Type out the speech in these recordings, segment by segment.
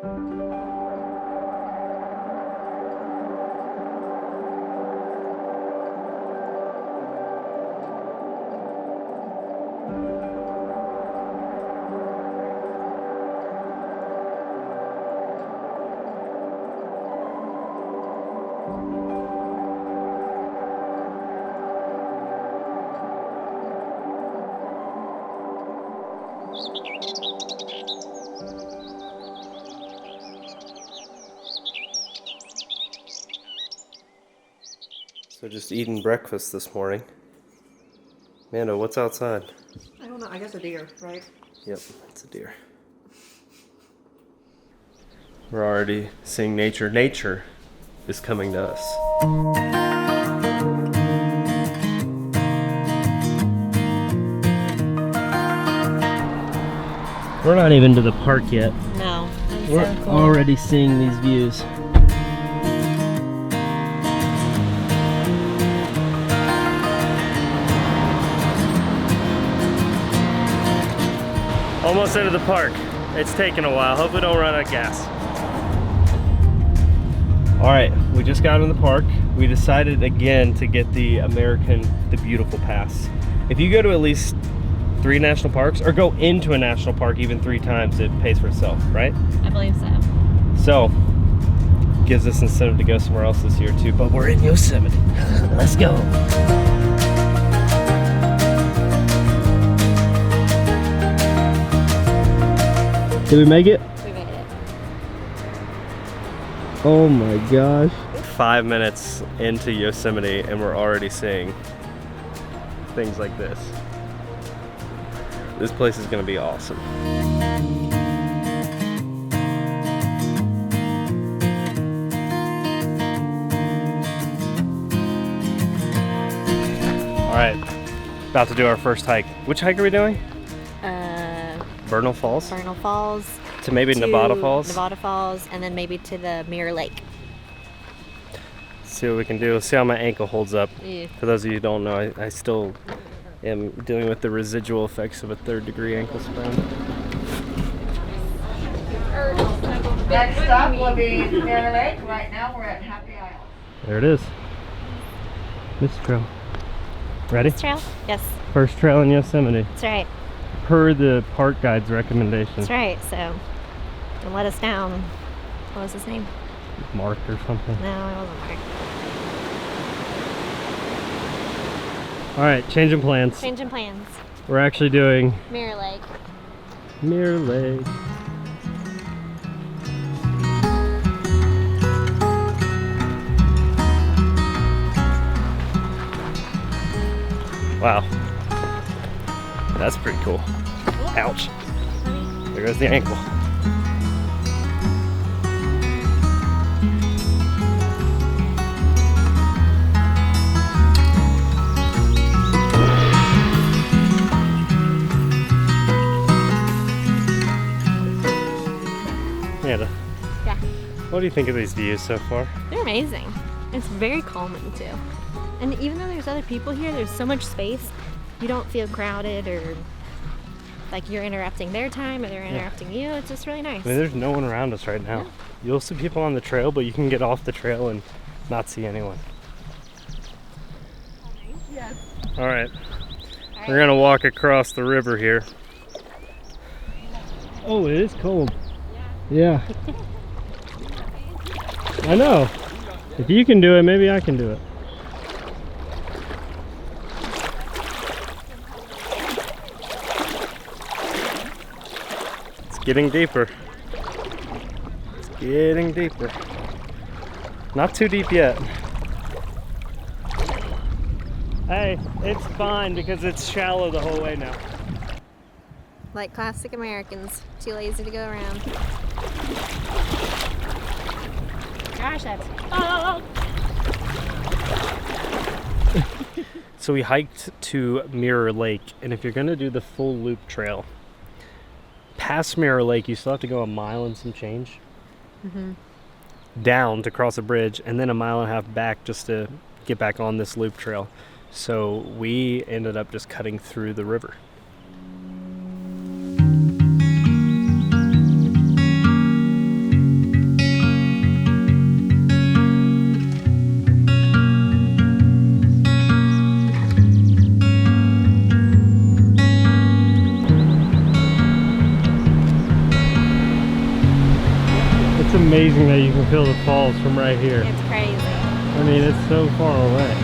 So just eating breakfast this morning. Amanda, what's outside? I don't know, I guess a deer, right? Yep, it's a deer. We're already seeing nature. Nature is coming to us. We're not even to the park yet. No. We're so cool. already seeing these views. Almost into the park. It's taking a while. Hope we don't run out of gas. All right, we just got in the park. We decided again to get the Beautiful Pass. If you go to at least 3 national parks, or go into a national park even 3 times, it pays for itself, right? I believe so. So, gives us incentive to go somewhere else this year too, but we're in Yosemite. Let's go. Did we make it? We made it. Oh my gosh. 5 minutes into Yosemite and we're already seeing things like this. This place is gonna be awesome. All right, about to do our first hike. Which hike are we doing? Vernal Falls? Vernal Falls. To maybe Nevada Falls? Nevada Falls, and then maybe to the Mirror Lake. See what we can do. See how my ankle holds up. Yeah. For those of you who don't know, I still am dealing with the residual effects of a 3rd-degree ankle sprain. Next stop will be Mirror Lake. Right now we're at Happy Isle. There it is. This trail. Ready? This trail? Yes. First trail in Yosemite. That's right. Per the park guide's recommendation. That's right. So, don't let us down. What was his name? Mark or something. No, it wasn't Mark. All right, changing plans. Changing plans. We're actually doing Mirror Lake. Mirror Lake. Wow. That's pretty cool. Ouch. There goes the ankle. Amanda. Yeah. What do you think of these views so far? They're amazing. It's very calming too. And even though there's other people here, there's so much space. You don't feel crowded or like you're interrupting their time or they're interrupting you. It's just really nice. I mean, there's no one around us right now. Yeah. You'll see people on the trail, but you can get off the trail and not see anyone. Yes. All right. We're gonna walk across the river here. Oh, it is cold. Yeah. I know. If you can do it, maybe I can do it. It's getting deeper. It's getting deeper. Not too deep yet. Hey, it's fine because it's shallow the whole way now. Like classic Americans, too lazy to go around. Gosh, that's... Oh! So we hiked to Mirror Lake, and if you're gonna do the full loop trail, past Mirror Lake, you still have to go a mile and some change down to cross a bridge, and then a mile and a half back just to get back on this loop trail. So we ended up just cutting through the river. It's amazing that you can feel the falls from right here. It's crazy. I mean, it's so far away.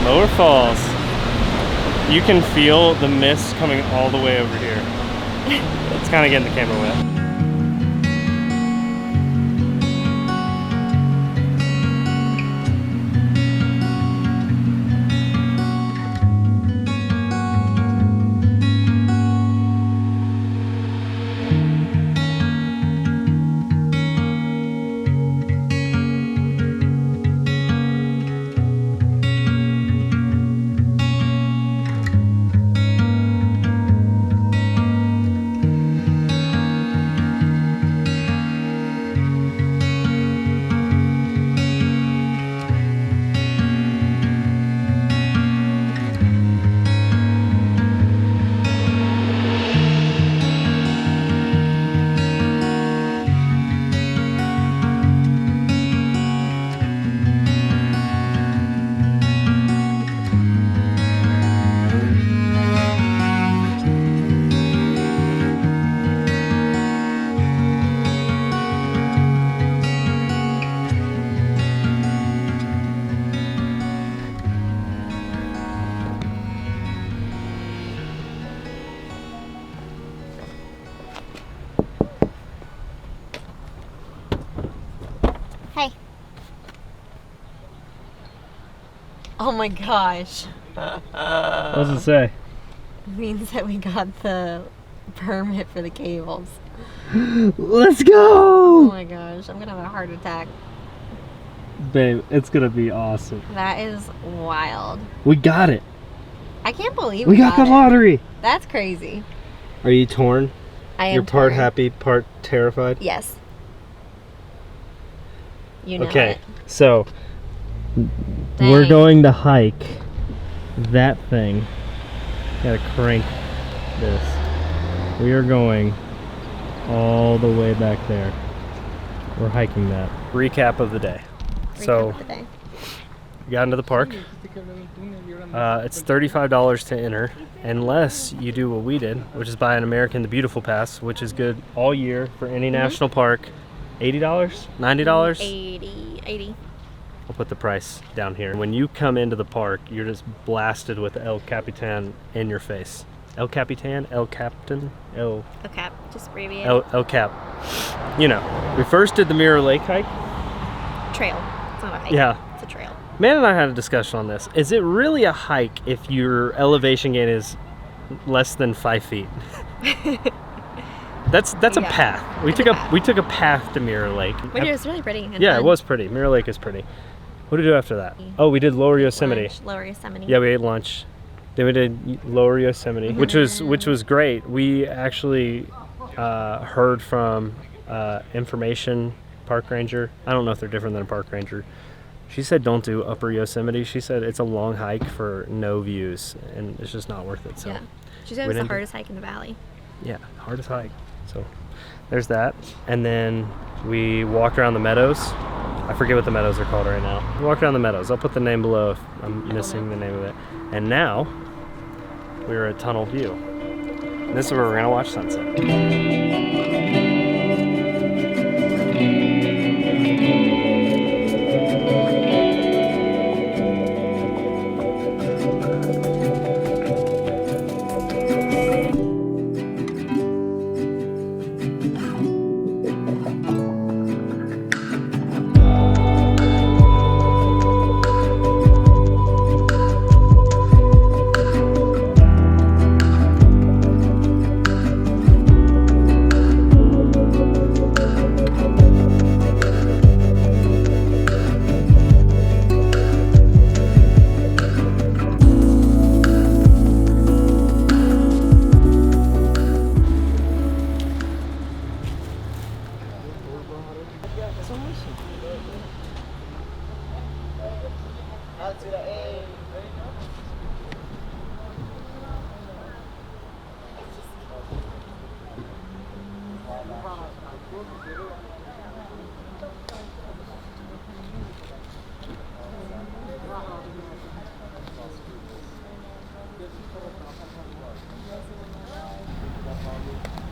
Lower Falls. You can feel the mist coming all the way over here. It's kind of getting the camera wet. Hey. Oh my gosh. What does it say? It means that we got the permit for the cables. Let's Oh go! my gosh, I'm gonna have a heart attack. Babe, it's gonna be awesome. That is wild. We got it. I can't believe We got the it. lottery. That's crazy. Are you torn? I am You're part torn. happy, part terrified? Yes. You know Okay, it. so we're Dang. going to hike that thing. Gotta crank this. We are going all the way back there. We're hiking that. Recap of the day. So, Recap of the day. we got into the park. It's $35 to enter, unless you do what we did, which is buy an American the Beautiful Pass, which is good all year for any national park. $80? $90? 80. I'll put the price down here. When you come into the park, you're just blasted with El Capitan in your face. El Capitan? El Captain? El Okay, just abbreviate. El Cap. You know, we first did the Mirror Lake hike. Trail. It's not a hike. Yeah. It's a trail. Man and I had a discussion on this. Is it really a hike if your elevation gain is less than 5 feet? That's a Yeah, path. We it's took a a path. we took a path to Mirror Lake. But it was really pretty. And Yeah, fun. it was pretty. Mirror Lake is pretty. What did we do after that? Oh, we did Lower Yosemite. Lunch, Lower Yosemite. Yeah, we ate lunch. Then we did Lower Yosemite, which was great. We actually heard from information park ranger. I don't know if they're different than a park ranger. She said don't do Upper Yosemite. She said it's a long hike for no views, and it's just not worth it. So Yeah. She said it we was the didn't do- hardest hike in the valley. yeah, hardest hike. So there's that. And then we walked around the meadows. I forget what the meadows are called right now. We walked around the meadows. I'll put the name below if I'm missing the name of it. And now we're at Tunnel View. And this is where we're gonna watch sunset.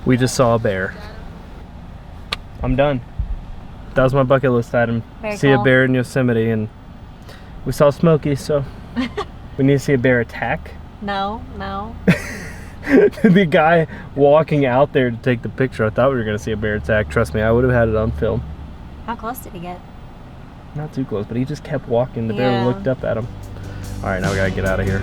We just saw a bear. I'm done. That was my bucket list item. Very See cool. a bear in Yosemite, and we saw Smokey, so we need to see a bear attack. No. The guy walking out there to take the picture, I thought we were going to see a bear attack. Trust me, I would have had it on film. How close did he get? Not too close, but he just kept walking. The bear Yeah. looked up at him. All right, now we got to get out of here.